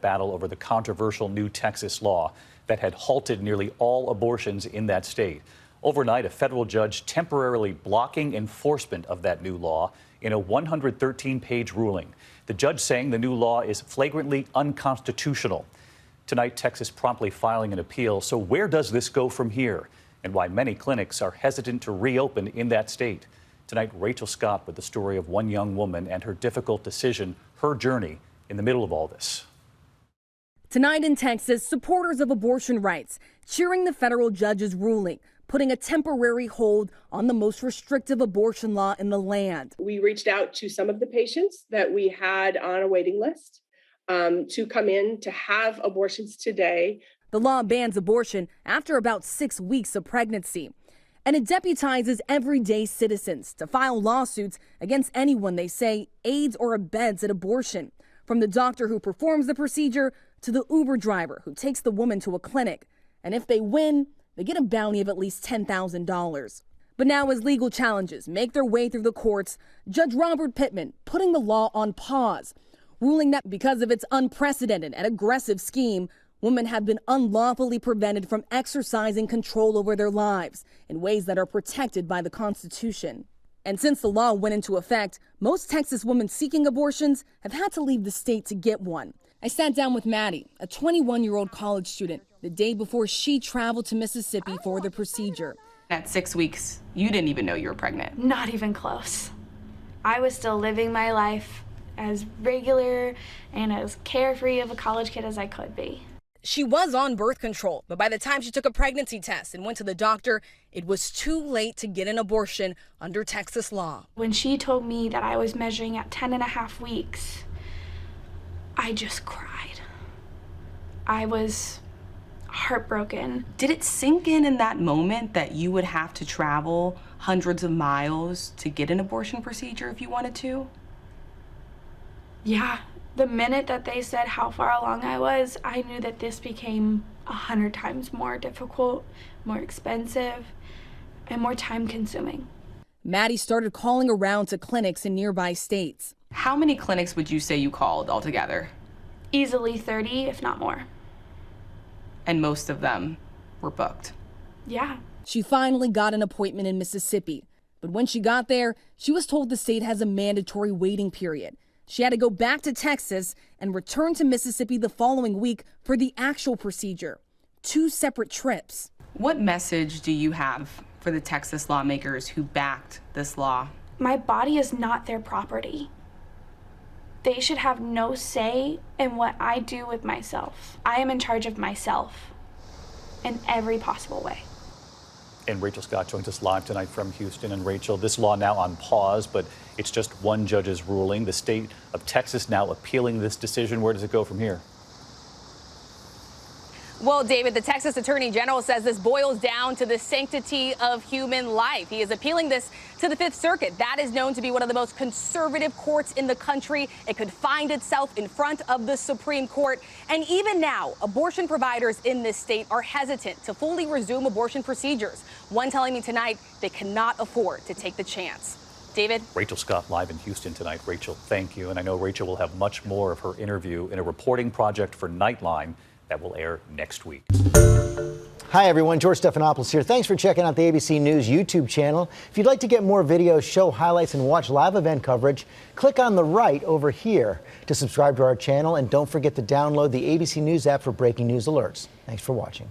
Battle over the controversial new Texas law that had halted nearly all abortions in that state. Overnight, a federal judge temporarily blocking enforcement of that new law in a 113-page ruling. The judge saying the new law is flagrantly unconstitutional. Tonight, Texas promptly filing an appeal. So where does this go from here? And why many clinics are hesitant to reopen in that state. Tonight, Rachel Scott with the story of one young woman and her difficult decision, her journey in the middle of all this. Tonight in Texas, supporters of abortion rights cheering the federal judge's ruling, putting a temporary hold on the most restrictive abortion law in the land. We reached out to some of the patients that we had on a waiting list to come in to have abortions today. The law bans abortion after about 6 weeks of pregnancy, and it deputizes everyday citizens to file lawsuits against anyone they say aids or abets an abortion, from the doctor who performs the procedure to the Uber driver who takes the woman to a clinic. And if they win, they get a bounty of at least $10,000. But now as legal challenges make their way through the courts, Judge Robert Pittman putting the law on pause, ruling that because of its unprecedented and aggressive scheme, women have been unlawfully prevented from exercising control over their lives in ways that are protected by the Constitution. And since the law went into effect, most Texas women seeking abortions have had to leave the state to get one. I sat down with Maddie, a 21-year-old college student, the day before she traveled to Mississippi for the procedure. At 6 weeks, you didn't even know you were pregnant. Not even close. I was still living my life as regular and as carefree of a college kid as I could be. She was on birth control, but by the time she took a pregnancy test and went to the doctor, it was too late to get an abortion under Texas law. When she told me that I was measuring at 10.5 weeks, I just cried. I was heartbroken. Did it sink in that moment that you would have to travel hundreds of miles to get an abortion procedure if you wanted to? Yeah. The minute that they said how far along I was, I knew that this became 100 times more difficult, more expensive, and more time-consuming. Maddie started calling around to clinics in nearby states. How many clinics would you say you called altogether? Easily 30, if not more. And most of them were booked? Yeah. She finally got an appointment in Mississippi. But when she got there, she was told the state has a mandatory waiting period. She had to go back to Texas and return to Mississippi the following week for the actual procedure. 2 separate trips. What message do you have for the Texas lawmakers who backed this law? My body is not their property. They should have no say in what I do with myself. I am in charge of myself in every possible way. And Rachel Scott joins us live tonight from Houston. And Rachel, this law now on pause, but it's just one judge's ruling. The state of Texas now appealing this decision. Where does it go from here? Well, David, the Texas Attorney General says this boils down to the sanctity of human life. He is appealing this to the Fifth Circuit. That is known to be one of the most conservative courts in the country. It could find itself in front of the Supreme Court. And even now, abortion providers in this state are hesitant to fully resume abortion procedures. One telling me tonight they cannot afford to take the chance. David? Rachel Scott live in Houston tonight. Rachel, thank you. And I know Rachel will have much more of her interview in a reporting project for Nightline that will air next week. Hi, everyone. George Stephanopoulos here. Thanks for checking out the ABC News YouTube channel. If you'd like to get more videos, show highlights, and watch live event coverage, click on the right over here to subscribe to our channel. And don't forget to download the ABC News app for breaking news alerts. Thanks for watching.